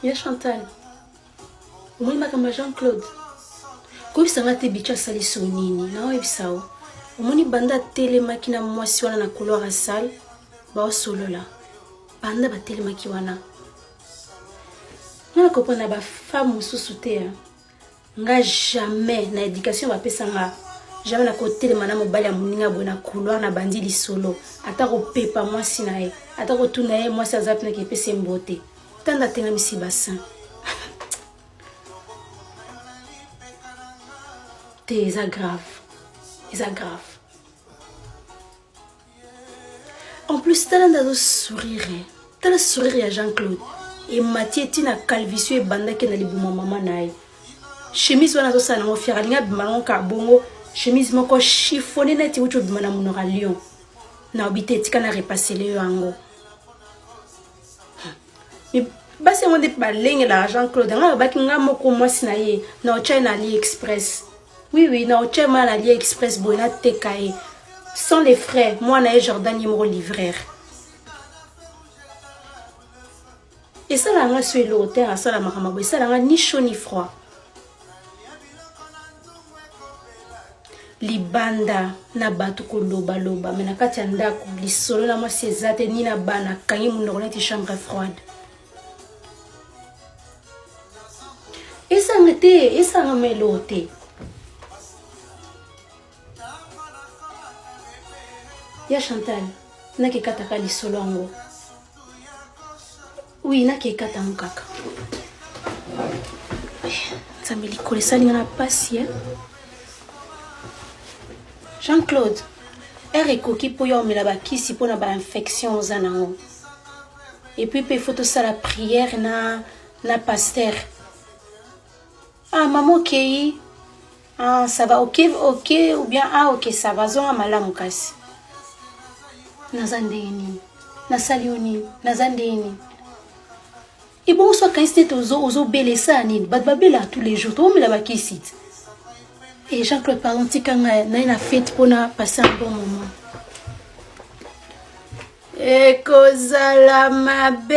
Ya Chantal. Omoni makamba Jean-Claude. Ko bisanga te bicha sali sonini na webisao. Omoni banda telemaki na mwasi wana na couloir à salle ba solola. Banda ba telemaki wana. Nga kopona ba femme mususu te. Nga jamais na éducation ba pesanga. Jamais na côté mana mobali ya muninga bona couloir na bandi li solo. Ata ko pepa mwasi na ye. Ata ko tuna ye mwasi azap na ke pese mbote. Tanda tenga misi bassin. C'est grave. C'est grave. En plus, t'as un sourire. T'as le sourire à Jean-Claude. Et Mathieu, tu n'as calvisu et banda qui n'a pas de maman naï. Chemise wana zosa na ngofia linga bimalon ka bongo. Chemise moko chiffonné na ti wucho bimana munora lion. Na obité tika na repasser le yango. Mais basi monde balenge la Jean-Claude nga ba kinga moko mwasi na ye na ocha na AliExpress. Oui, na ocha ma na AliExpress bona tekae. Sans les frais, moi na Jordan numéro livreur. Et ça là nga sur l'hôtel à ça la makamabo, ça là ni chaud ni froid. Libanda na batu ko loba loba mais na kati ya ndako lisolo na moi sezate ni na bana kangi mundo na ti chambre froide. Et ça ngame l'hôtel. Ya Chantal, na ke kataka lisolo yango. Oui, na ke kata mukaka. Nzambe likolesa linga na pasi, hein? Jean-Claude, ekoki po yo omela bakisi po na ba infection oza nango. Et puis pe photo ça la prière na pasteur. Ah maman kei. Ah ça va OK ou bien OK ça va zonga malamu kasi. Nazandeni, nasalioni, nazandeni. Et bon, soit quand c'était aux belles sanines, babela tous les jours, tout le monde là-bas qui cite. Et Jean-Claude, pardon, tu quand na une fête pour passer un bon moment. Et kozala mabe.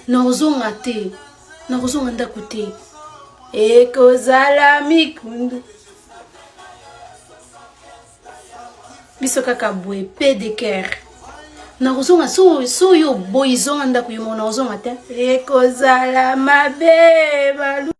Naozonga te, naozonga ndakote. Et kozala mikundu. Biso kaka boye pe de cœur na kozonga so yo boyizonga ndako yo na kozonga te ekozala mabe balu